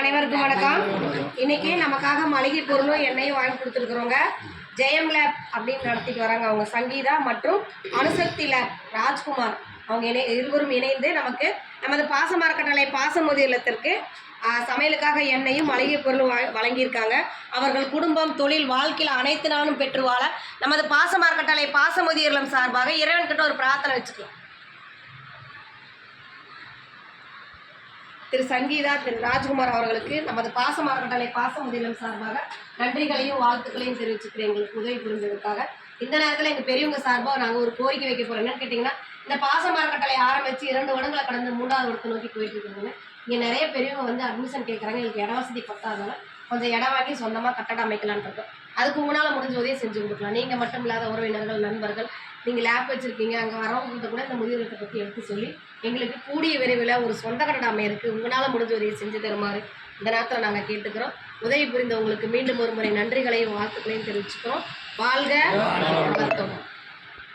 அனைவருக்கும் வணக்கம். இன்னைக்கு நமக்காக மளிகை பொருளும் எண்ணெயும் வாங்கி கொடுத்துருக்குறோங்க. ஜெயம் லேப் அப்படின்னு நடத்திட்டு வராங்க அவங்க சங்கீதா மற்றும் அணுசக்தி லேப் ராஜ்குமார். அவங்க இருவரும் இணைந்து நமது பாசமரக்கட்டளை பாசமுதி இல்லத்திற்கு சமையலுக்காக எண்ணெயும் மளிகை பொருளும் வழங்கியிருக்காங்க. அவர்கள் குடும்பம் தொழில் வாழ்க்கையில் அனைத்து நாளும் பெற்று வாழ நமது பாசமரக்கட்டளை பாசமுதி இல்லம் சார்பாக இறைவன்கிட்ட ஒரு பிரார்த்தனை வச்சுக்கலாம். திரு சங்கீதா திரு ராஜ்குமார் அவர்களுக்கு நமது பாசமரக்கட்டளை பாசமுதி இல்லம் சார்பாக நன்றிகளையும் வாழ்த்துக்களையும் தெரிவிச்சுக்கிறேன் எங்களுக்கு உதவி புரிஞ்சதுக்காக. இந்த நேரத்தில் எங்கள் பெரியவங்க சார்பாக நாங்கள் ஒரு கோரிக்கை வைக்க போகிறோம். என்னன்னு கேட்டிங்கன்னா, இந்த பாசமரக்கட்டளை ஆரம்பித்து 2 வருடங்களை கடந்து 3வது வருடத்தை நோக்கி போயிட்டு இருக்குதுங்க. இங்கே நிறைய பெரியவங்க அட்மிஷன் கேட்குறாங்க. எங்களுக்கு இட வசதி பத்தாதனால கொஞ்சம் இடம் வாங்கி சொந்தமாக கட்டடம் அமைக்கலான் இருக்கோம். அதுக்கு உங்களால் முடிஞ்ச உதவியை செஞ்சு கொடுக்கலாம். நீங்கள் மட்டும் இல்லாத உறவினர்கள் நண்பர்கள் நீங்கள் லேப் வச்சுருக்கீங்க, அங்கே வரவங்கள்ட்ட கூட இந்த முதியோரத்தை பற்றி எடுத்து சொல்லி எங்களுக்கு கூடிய விரைவில் ஒரு சொந்த கட்டடம் அமையிருக்கு உங்களால் முடிஞ்ச உதவியை செஞ்சு தருமாறு இந்த நேரத்தில் நாங்கள் கேட்டுக்கிறோம். உதவி புரிந்தவங்களுக்கு மீண்டும் ஒரு முறை நன்றிகளையும் வாழ்த்துக்களையும் தெரிவிச்சுக்கிறோம். வாழ்க வளர்த்தோம்.